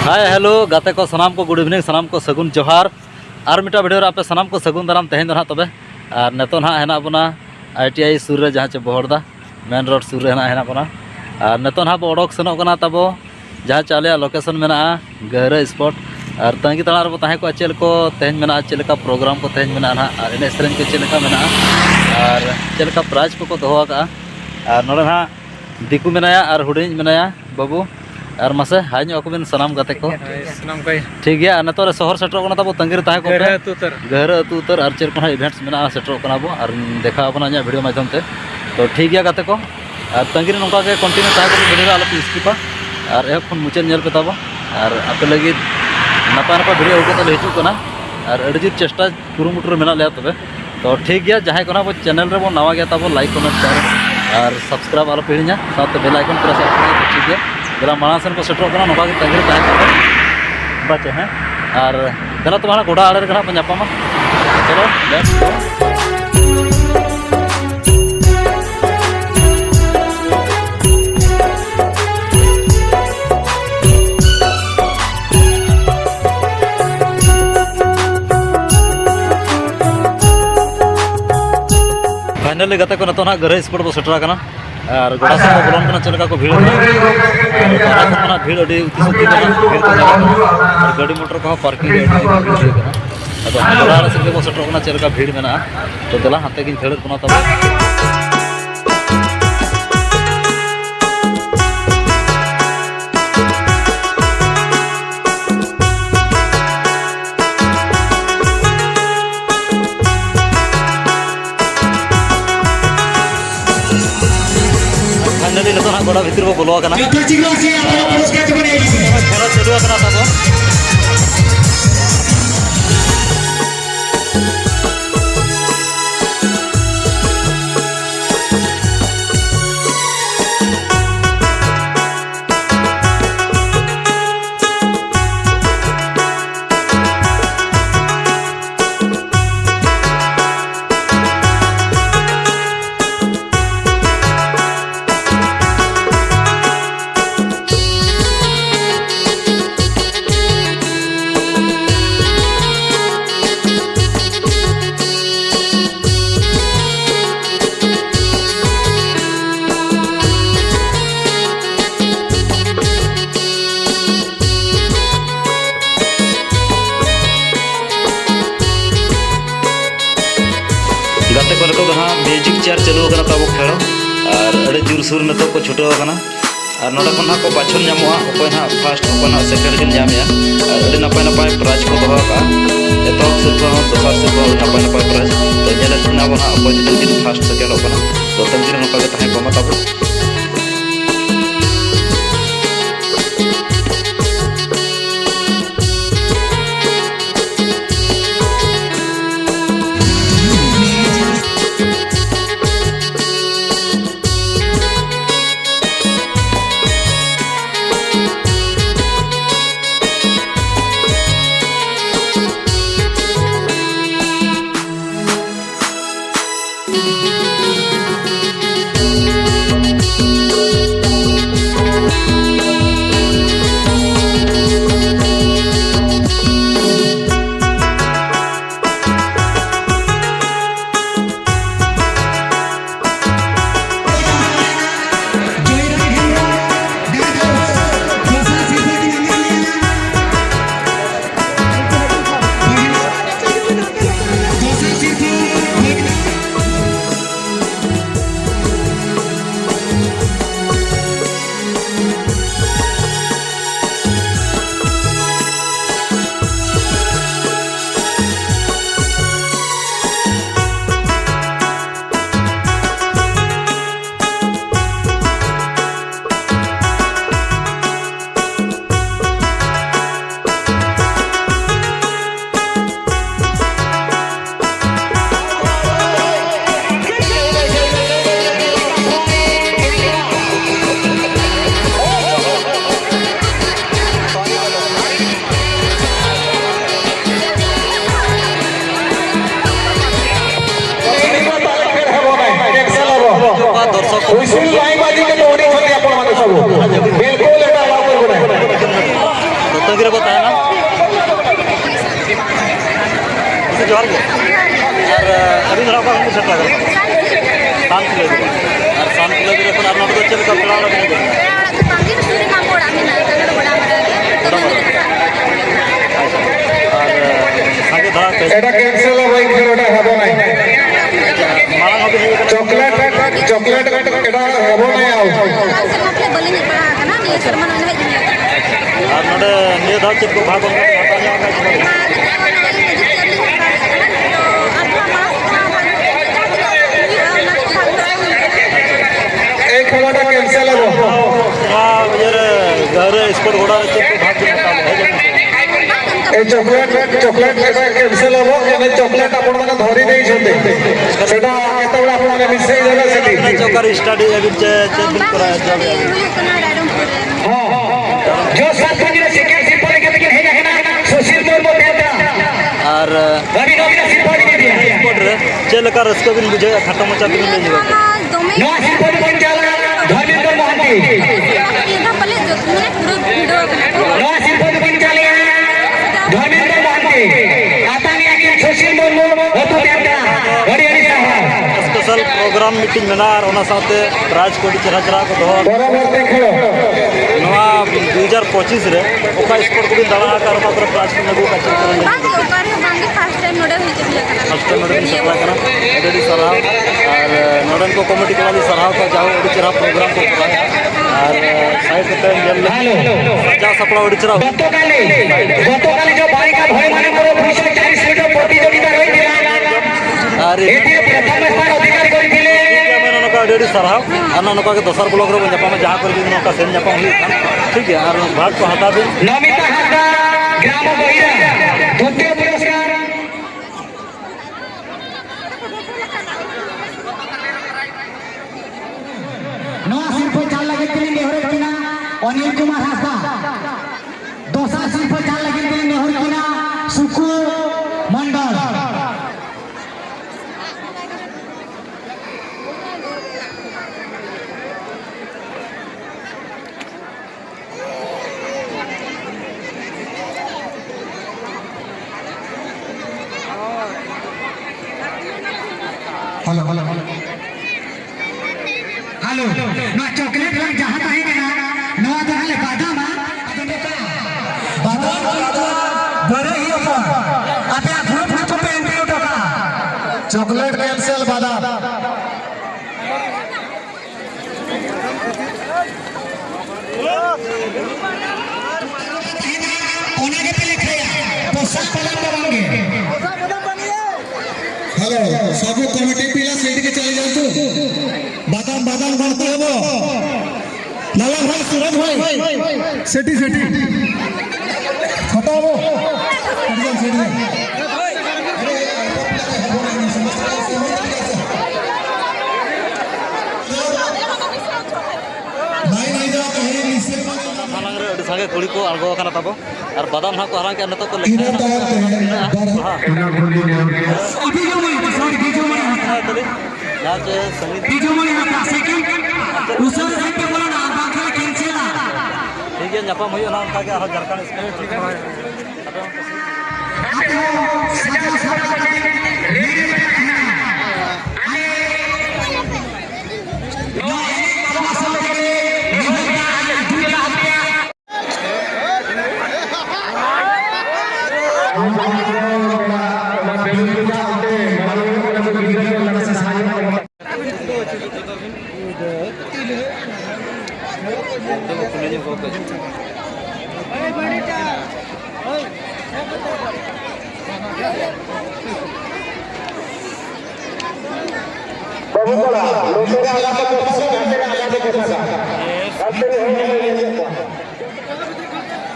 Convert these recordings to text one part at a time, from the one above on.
hi hello गाते को सनाम को गुड इवनिंग सनाम को सगुन जोहार और मिटा वीडियो रे आपे सनाम को सगुन दाराम तेहन दो तबे और नेतो ना हेना बना ITI सुर रे जहाँ चे बहरदा मेन रोड सुर रे हेना बना और नेतो ना बो ओडक सनो कना तबो जहाँ चाले लोकेशन मेना गहरा स्पॉट और तंगी तला रे ताहे को चेल को तेहन मेना चेलका प्रोग्राम को तेहन मेना ना और एने सेरेन को चेलका मेना और चेलका प्राइज को दोहो का और नोडे ना दिकू मेनाया और हुडिंग मेनाया बाबू और मसे हाई नो सनाम गाते को ठीक है नतरे शहर सेटर को तब तंगी ताहे को गहरा अतु उतर और चेर को इवेंट्स मेना सेटर को बो और देखा बना वीडियो माध्यम ते तो ठीक है गाते को और तंगी नौका के कंटिन्यू ताहे को वीडियो आलो पे स्किपा और एक फोन मुचाद नेल पे तब और आपे लगी नपा नपा वीडियो होके तले हिजू कना और अड़ी चेष्टा कुरुमुटु मेना ले तबे तो ठीक है जहाँ को चैनल रे बो नवा गया तब लाइक कमेंट शेयर और सब्सक्राइब आलो पे हिड़िया साथ बेल आइकन प्रेस ठीक है गला माना सेन को सेटर को नौका तंगी ताहे बचे हैं और गला तो गोड़ा आड़े गना पंजापा चलो लेट्स गो फाइनली गाते को ना गरे स्पॉट बो सेटर करना और गोड़ा से बोलन करना चलका को भीड़ करना भीड़ अड़ी भीड़ और गाड़ी मोटर को पार्किंग अब गोड़ा से बो सेटर करना चलका भीड़ मेना तो दला हाथे गिन थेड़ करना तब गोड़ा भीतर को बोलो करना चलू तब गाते को म्यूजिक चेयर चलू तब खेल और जोरसोर नित को छुटाव और नोडे को बाछन नामों अकय ना फास्ट अकय सेकेंड और नपाय नपाय प्राइज को दोहो एतहब सिरफा दोसार सिरफा नपाय नपाय प्राइज तो जेल अकय फास्ट सेकेंड तो तंगी नौका तहे को तब सुशील लाइबाजी के दौड़ी छथि आपण माने सब बिल्कुल एटा लागू करे तो तगरे बताया ना जोहार गए और अभी धरा का हम सेट लगा शांत लगे और शांत लगे पर आप नोट चल का पड़ा लगे बाकी सूरी काम बड़ा में नहीं कलर बड़ा और आगे धरा एटा कैंसिल होई खेलटा हबो नै माला हो गई चॉकलेट एटा हबो नै आउ से अपने बलि नहीं पड़ा था ना ये शर्मा ने है और नोडे निये धाव चेक को भाग होगा एक खेलटा कैंसिल हो हां ये घर स्पोर्ट घोड़ा चेक को भाग होगा ए चॉकलेट एटा कैंसिल हो एने चॉकलेट आपण माने धरि देई छते सेटा केतबेला आपण माने मिसई देबे सेठी चौकार स्टडी अभी चेक करा हां जो सात बजे सेकेंड सिंपल के है ना सुशील मुर्मू देता और रवि सिंपल के दिया स्पोर्ट रे चल कर उसको भी बुझे खट्टा मचा के ले जाएगा नो सिंपल बन जाला धर्मेंद्र मोहंती ये पहले जो मैंने पूरा वीडियो नो सिंपल बन जाला धर्मेंद्र मोहंती आता ने आके सुशील मुर्मू होतो देता बड़ी साहब स्पेशल प्रोग्राम मीटिंग मेना और ओना साथे राज कोडी चरा चरा को दो बराबर खेलो नवा 2025 रे ओका स्पोर्ट को भी दला कर ओकर प्राइज को लगू का चल बाकी ओकर बाकी फर्स्ट टाइम नोडल हुई थी फर्स्ट टाइम नोडल सप्ला करा एडी सराव और नोडल को कमेटी को वाली सराव का जाओ ओडी चरा प्रोग्राम को करा और साइड पे जल सजा सपड़ा ओडी चरा गतकाली जो बालिका भय माने मोर 240 मीटर प्रतियोगिता रही अरे एटी प्रथम स्थान अधिकारी करिथिले डेडी सराव अन्ना नका के दोसर ब्लॉक रे जपा में जहां कर दिन नका सेन जपा हुई ठीक है और भाग को हटा दे नमिता हादा ग्राम बहिरा द्वितीय पुरस्कार नवा शिल्प चाल लगे के नेहर किना अनिल कुमार हासदा दोसा शिल्प चाल लगे के नेहर किना सुकु मंडल हेलो हेलो हेलो ना चॉकलेट रंग जहां का है ना नवा तो हले बादाम बड़े ही ऊपर अबे फ्रूट फ्रूट पे एंट्री टका चॉकलेट कैंसिल बादाम कोने के पे लिखा है पोशाक पलंग होंगे हेलो सब कमिटी पिला सेठ के चले जाओ तू बादाम गणती हबो लाला भाई सूरज भाई सेठी छोटा हबो सेठी नहीं जा कहीं निसे मालांग रे सागे कुड़ी को अलगो kana tabo और बादाम ना को हरा के न तो को लिखा अभी जो मैं सॉरी बीजो में आज संगीत बीजो में आता सेकंड दूसरे साइड पे बोला ना बाकी कैंसिल ठीक है जपा मई ना उनका के हर झारखंड स्कूल ठीक है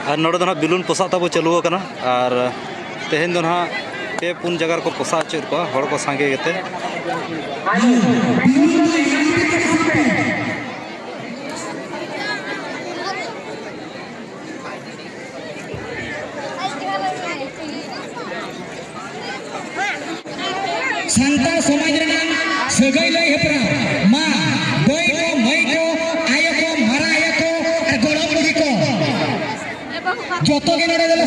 और नोड़े दो बिलून पोसा तब चालू और तेहन दो पे पुन जगह को पोसा चुर को हड़ को सांगे गेते संताल समाज सगई लई हेपरा मा बई को मई joto ke nade dele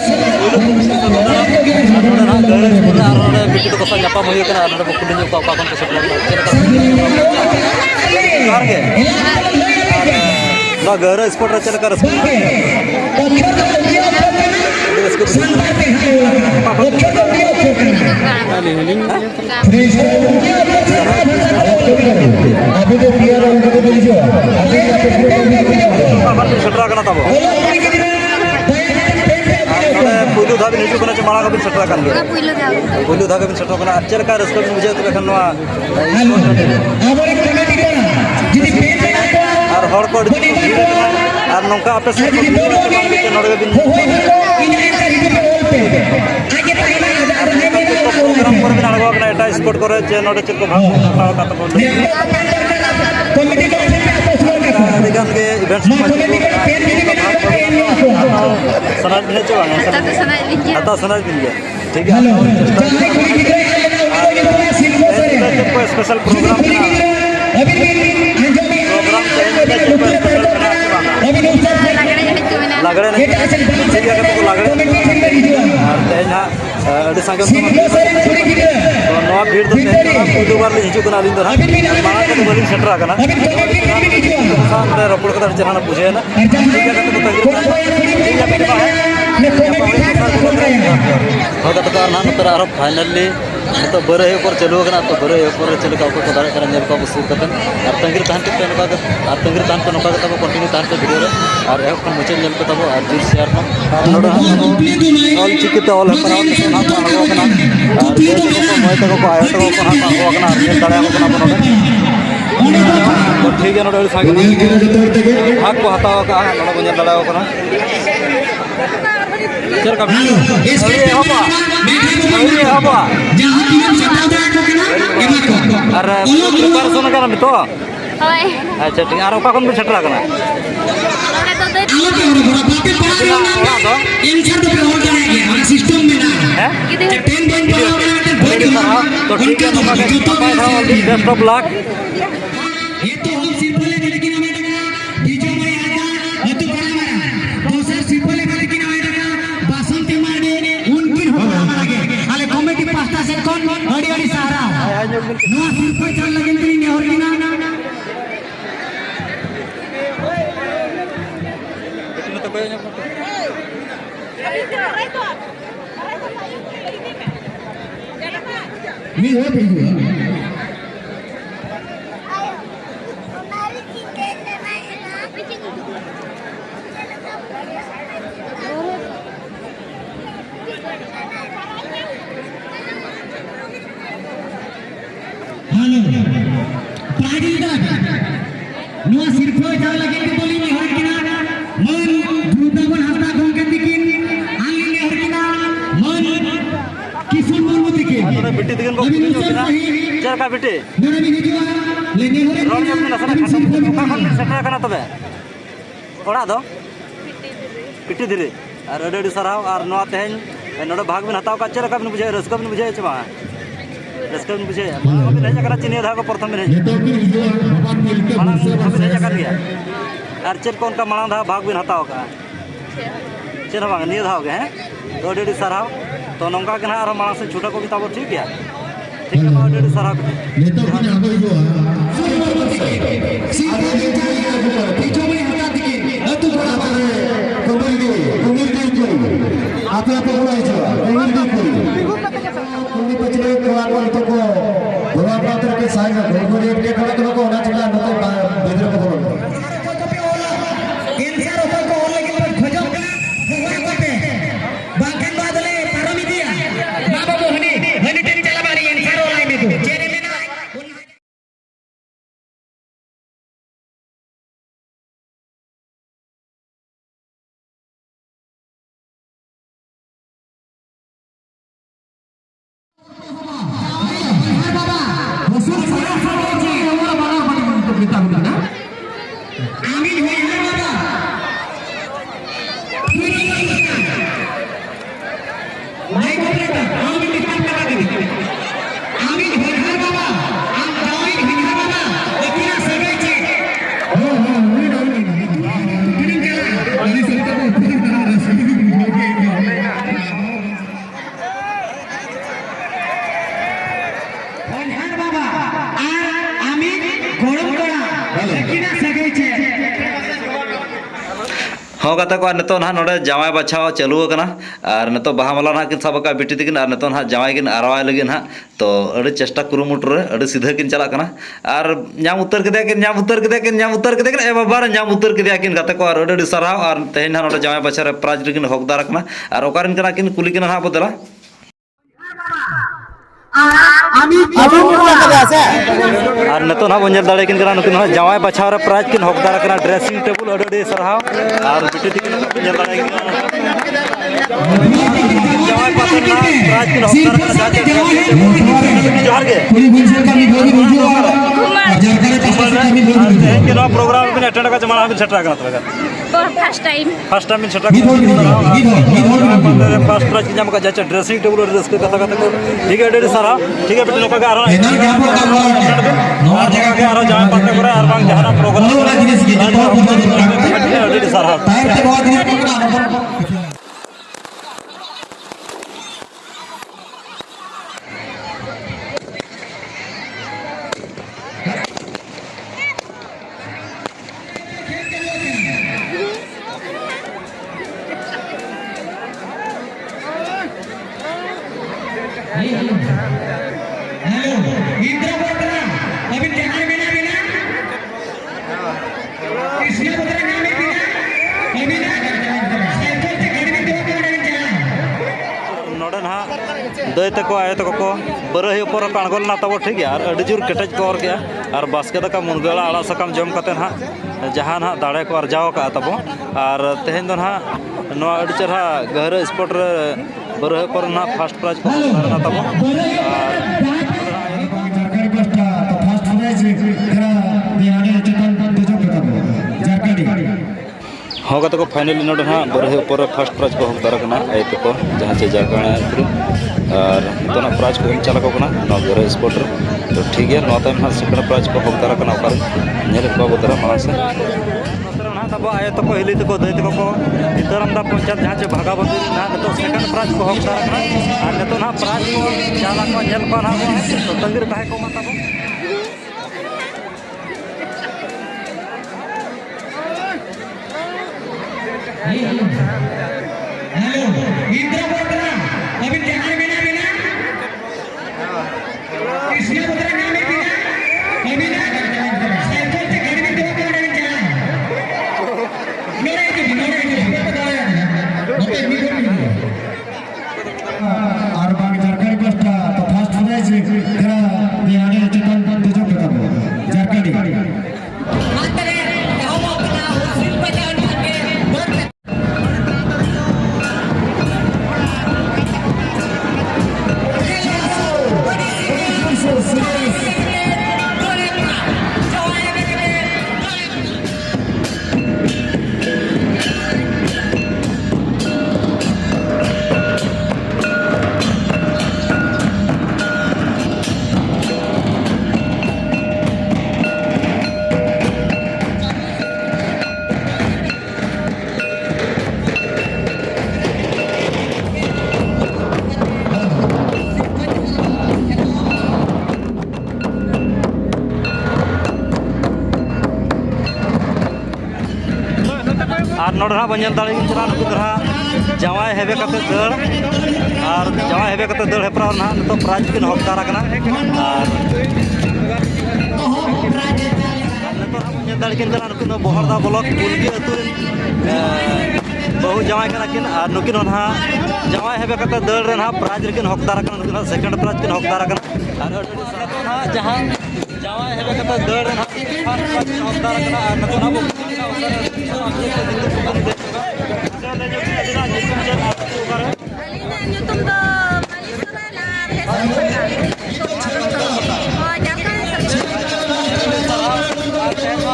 बिटी तो कसा जापा मुझे करना नडे बकुड़ी जो का कौन कैसे प्लान करके ना घर स्पॉट रे चल कर अभी तो पियर उनको तो दीजिए अभी छटरा करना था वो पुलु धाबी निजु करना चमाड़ा का भी छटरा कर लिया पुलु धाबी भी छटरा करना अच्छा का रस्ता में मुझे तो देखना और हर को और नौका आपे से नोड़े बिन प्रोग्राम कर बिन आगो करना एटा स्पोर्ट करे जे नोड़े चल को भाग का तो बोल दिगन के इवेंट्स में सनाज बिन चला आता सनाज बिन गया ठीक है कोई स्पेशल प्रोग्राम लागड़े नहीं ठीक है तो लागड़े और तेज अड़ी संगे तो नवा भीड़ तो दो बार ले हिजू कना लिंद ना माना के तो बलिन सेटरा कना सामने रपड़ का चना बुझे ना ठीक है तो होगा तो ना नतर आरो फाइनली तो बरे ऊपर चलू करना तो बरे ऊपर चल का को दाड़े करना नेल का सुर करन और तंगिर तान पे नका और तंगिर तान पे नका तब कंटिन्यू तान पे वीडियो रे और एक को मुझे नेल पे तब और जी शेयर ना नोड ऑल चिकित ऑल पर और ना आगो करना और ये को मोय तक को आयो तक को ना आगो करना नेल दाड़े को ना बनो तो ठीक है नोड सागे हाथ को हटाओ का नोड बन दाड़े को ना चल का अरे हबा अरे प्रिपरेशन करना तो अच्छा ठीक है और का कौन भी छटरा करना तो ठीक है बेस्ट ऑफ लक बेटी दिगन को चल का बेटी रोड में नसना का खन सेटरा करना तबे ओड़ा दो पिटी धीरे और अडी सराव और नवा तेहन नोडे भाग में हताव का चल का बिन बुझे रसका बिन बुझे चबा रसका बिन बुझे बिन नहीं करा चिनी धा को प्रथम में माना नहीं कर गया और चल को उनका माना धा भाग बिन हताव का चल भाग नहीं धाव गए हैं तो अडी सराव तो नौका के ना और माना से छोटा को भी ताबो ठीक है ठीक है तो अडी सराव हाँ गाते को नितो ना नोडे जावाई बाछाव चालू करना और नितो बाहा माला ना किन सब का बिटी तकिन और नितो ना जावाई किन आरवाई लगी ना तो अड़ी चेष्टा कुरुमुट रे अड़ी सीधा किन चला करना और नाम उत्तर के किन नाम उत्तर के किन नाम उत्तर के किन ए बाबा नाम उत्तर के किन गाते को और अड़ी सराव और तेहन ना नोडे जावाई बाछा रे प्राइज किन हकदार करना और ओकारिन कना किन कुली किन ना बदला और नितो ना बंजल दाड़े किन कना नुकिन जावाई बाछा रे प्राइज किन हकदार करना ड्रेसिंग टेबल अड़ी सराव और बिटी तकिन बंजल दाड़े किन जावाई बाछा रे प्राइज किन हकदार करना जाते जोहार के के प्रोग्राम में अटेंड का जमाना में सेट करना तबे फर्स्ट टाइम में सेट फर्स्ट प्राइज की जमा का जाचे ड्रेसिंग टेबल ड्रेस के कथा कथा ठीक है डेडी सारा ठीक है बेटी लोका का आरो नवा जगह के आरो जमा पाते करे और बांग जहाना प्रोग्राम डेडी सारा दई तक आए तक को बरही ऊपर काणगोलना तब ठीक है और जोर केटेज को और गया और बास्के दाका मुनगला आड़ा साकाम जम कते ना जहाँ ना दाड़े को अर्जाव का तब और तेहन दो ना चेहरा गहरा स्पॉट रे बरही ऊपर ना फर्स्ट प्राइज को ना तब हाँ गाते को फाइनली नोडे हाँ बरहे ऊपर फर्स्ट प्राइज को हकदार करना आई तक जहाँ से जाकर और तो प्राइज को चला को गहरा स्पॉट रे तो ठीक है टाइम हाँ सेकेंड प्राइज को हकदार करना को बदरा माना से तब आए तक हिली तक दई तक को इतरमदा पंचायत जहाँ से भागा बंदी ना तो सेकेंड प्राइज को हकदार करना और नितो ना प्राइज को चला को झेल को ना तो तंगीर कहे को मत हेलो इंद्र बोलना अभी ध्यान बिना बिना कृष्ण बोलना नाम है बिना अभी ना साइकिल से गाड़ी में दो चला मेरा एक बता रहा है ओके और बाकी सरकारी बस्ता तो फर्स्ट प्राइज तेरा बिहार चेतन तेजो बताओ झारखंड मात्र हम अपना शिल्प जान के और नोडे हाँ बंजल दाड़े चला नुकु दरा जावाई हेबे कते दड़ और जावाई हेबे कते दड़ हेपरा ना तो प्राइज किन हकदार करना और नितो हाँ बंजल दाड़े किन चला नुकु बहरदा ब्लॉक कुलगी अतुर बहु जावाई करना किन और नुकिन हाँ जावाई हेबे कते दड़ रे ना प्राइज किन हकदार करना नुकिन सेकंड प्राइज किन हकदार करना और हाँ जहाँ जावाई हेबे कते दड़ रे ना फर्स्ट प्राइज किन हकदार करना और नितो ना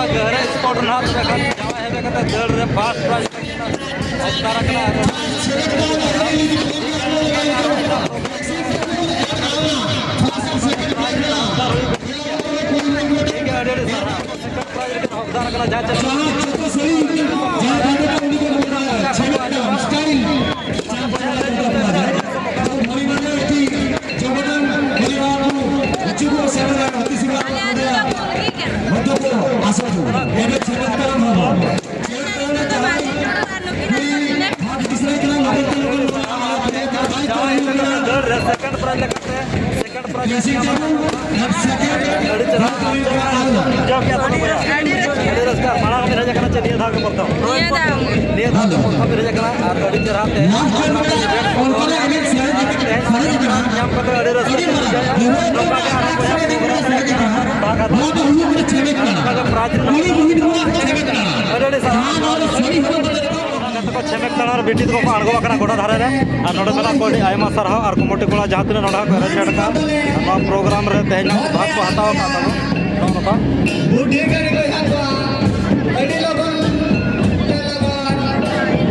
गहरे स्पॉट ना दड़ रे फास्ट प्राइज प्राइज लेकाते सेकंड प्राइज जैसे ᱧᱟᱢ जब एक सेकंड ᱟᱹᱰᱤ ᱪᱮᱦᱨᱟ ᱡᱚᱵ ᱠᱮᱫᱟ ᱛᱚ ᱵᱚᱭᱟ ᱟᱹᱰᱤ ᱨᱟᱹᱥᱠᱟᱹ ᱢᱟᱲᱟᱝ ᱵᱤᱱ ᱦᱮᱡ ᱟᱠᱟᱱᱟ ᱪᱮ ᱱᱤᱭᱟᱹ ᱫᱷᱟᱣ ᱜᱮ ᱯᱨᱚᱛᱷᱚᱢ ᱱᱤᱭᱟᱹ ᱫᱷᱟᱣ ᱜᱮ ᱯᱨᱚᱛᱷᱚम ᱵᱤᱱ ᱦᱮᱡ ᱟᱠᱟना ᱟᱨ ᱟᱹᱰᱤ ᱪᱮᱦᱨᱟ ᱛᱮ ᱧᱟᱢ ᱠᱟᱛᱮ ᱟᱹᱰᱤ ᱨᱟᱹᱥᱠᱟᱹ ᱵᱩᱡᱷᱟᱹᱣᱟ ᱱᱚᱝᱠᱟ ᱜᱮ ᱟᱨᱦᱚᱸ ᱵᱚᱭᱦᱟ ᱵᱷᱟᱜ ᱟᱫᱚ ᱱᱚᱝᱠᱟ ᱜᱮ ᱯᱨᱟइᱡ ᱨᱮᱱᱟᱜ ᱟᱹᱰᱤ ᱥᱟᱨᱦᱟᱣ को छेमेक ताणार बेटी को आड़गो आकना गोड़ा धारे रे और नोडे मेना को अडी आयमा सरहाव और कमिटी कोला जहां तिना नोडा को अरेंजमेंट का नोवा प्रोग्राम रे तेहना भाग को हताव का ताबो नोका बुढ़े करे को हातवा अडी लगन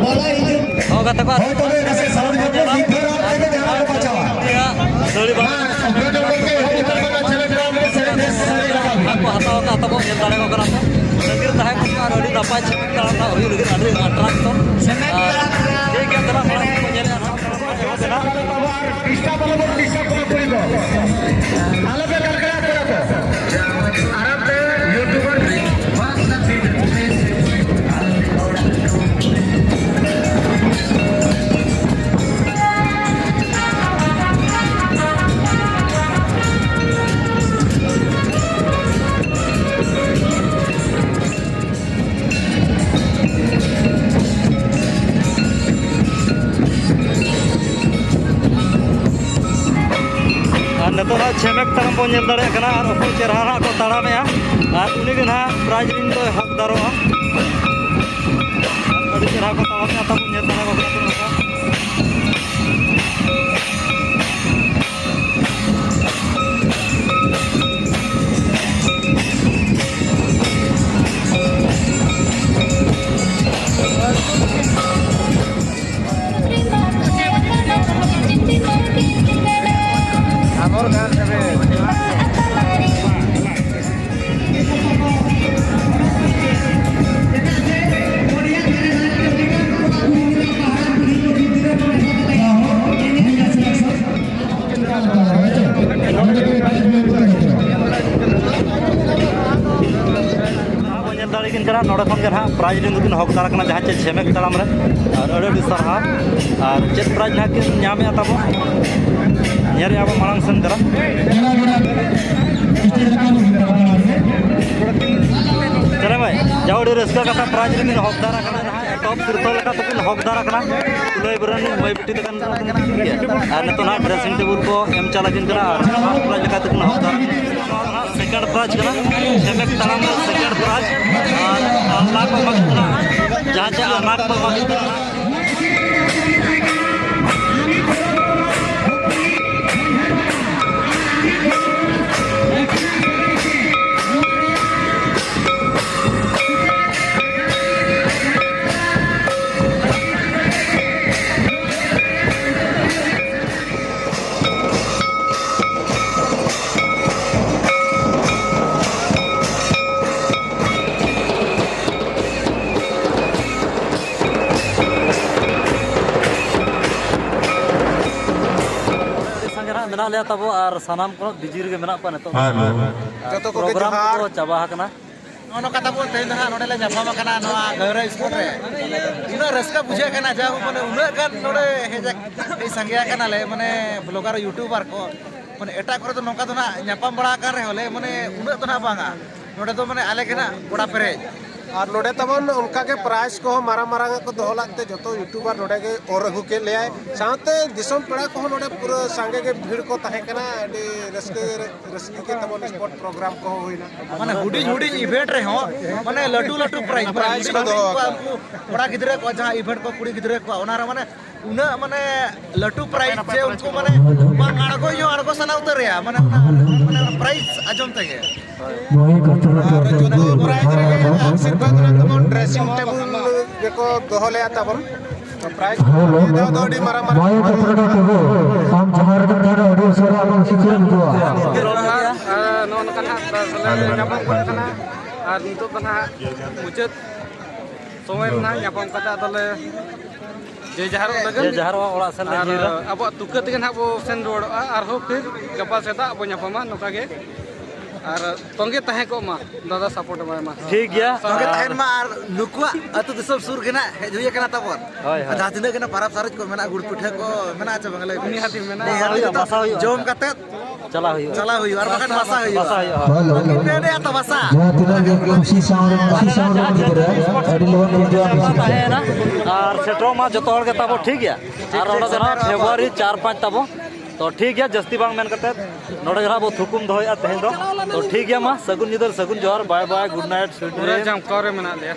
बोला हिजु हो गाता को हो तबे रसे साउंड को लिखर आके ध्यान को बचावा दड़ी बा कंप्यूटर को के हो बना चले ग्राम में से भाग को हताव का ताबो नेल दाड़े को करा लगिर ताहे को और अडी नापाय छेमेक ताना होई लगिर अडी अट्रैक्ट तो ठीक है तरा मारा को नेले ना टिस्टा बलबर टिस्टा को कोइबो आलोके करकरा करको आराम से यूट्यूबर नतोना छेमेक ताम बो नेल दाड़े कना और अको चेहरा ना को ताड़ामेया और उनी गे ना प्राइज रिन दो हक दारोआ अडी चेहरा को तावा ताबो नेल दाड़ा को कना नोड़े खन के प्राइज दिन हकदार जहाँ चे छेमेक ताड़ाम रे और अड़ी सारहाव और चेक प्राइज ना कि नामे ताबो नेरे अब मांग सन करा चले भाई जाओ अड़ी रस्का कथा प्राइज दिन हकदार टॉप सिरतल का तो हकदार तुलय बरन मई बिटी तकन और नतो ना ड्रेसिंग टेबल को एम चलागिन करा और प्राइज का तकन हकदार सेकंड प्राइज करा छेमेक ताड़ाम सेकंड प्राइज और लाख मगना जहाँ से अनाक पर मगना मेना लिया तब और सानाम को बिजी रे मेना पा नेतो प्रोग्राम को चाबा हकना नो कथा बोल तेन ना नोडे ले जाफामा कना नोआ गौरा स्कूल रे इनो रस्का बुझे कना जा माने उना गान नोडे हेजा ए संगिया कना ले माने ब्लॉगर यूट्यूबर को माने एटा करे तो नोका तो ना न्यापाम बड़ा कर रे होले माने उना तो ना बांगा नोडे तो माने आले केना बड़ा पेरे और नोडे तबन उनका के प्राइस को मारा मारा को दोहलाते जतो यूट्यूबर नोडे के और अगु के ले आए साथे दिसम पेड़ा को नोडे पूरा संगे के भीड़ को तहे कना अडी रस्के के तबन स्पोर्ट प्रोग्राम को होइना माने हुडी हुडी इवेंट रे हो माने लटू लटू प्राइस को दो बड़ा गिदरे को जहां इवेंट को कुड़ी गिदरे को ओना रे माने उना माने लटू प्राइस जे उनको माने बांग आड़गो यो आड़गो सना उतर या माने प्राइस आजम तगे ड्रेसिंग टेबल को दोहले तबन प्राइस दो डी मारा मारा नोन कना ᱧᱟᱯᱟᱢ ᱠᱟᱱᱟ ᱟᱨ ᱱᱤᱛᱚᱜ ᱫᱚ ᱱᱟᱦᱟᱜ ᱢᱩᱪᱟᱹᱫ ᱥᱚᱢᱚᱭ ᱨᱮ ᱱᱟᱦᱟᱜ ᱧᱟᱯᱟᱢ ᱠᱟᱛᱮ ᱟᱫᱚᱞᱮ जे जहार लगन जहार ओड़ा सेन ले अब तुका तेगे ना बो सेन रोड़ा आरो फिर गपा सेता अब ᱧᱟᱯᱟᱢᱟ ᱱᱚᱠᱟ गे और तंगे तहे को मा दादा सपोर्ट मा ठीक गया तोगे तहन मा आर नुकुआ अतु दिसम सुर गेना हेज हुई केना तबन होय होय जहाँ तिना गेना पाराप सारज को मेना गुड़ पिठा को मेना च बंगले निहाती मेना बसा हुई जोम कते चला हुई चला हुई और बखन बसा हुई बसा हुई किने ने तो बसा जहाँ तिना के खुशी साउंड करे अड़ी लोग जो ना और सेटरो मा जतो हर के ताबो ठीक गया और ओडा जना फेब्रुआरी 4-5 ताबो तो ठीक गया जस्ती बांग मेन करते नोडे जरा बो थुकुम दोय तेहेन दो तो ठीक गया मा सगुन निदर सगुन जोहर bye bye good night sweet पूरा जाम करे मेना ले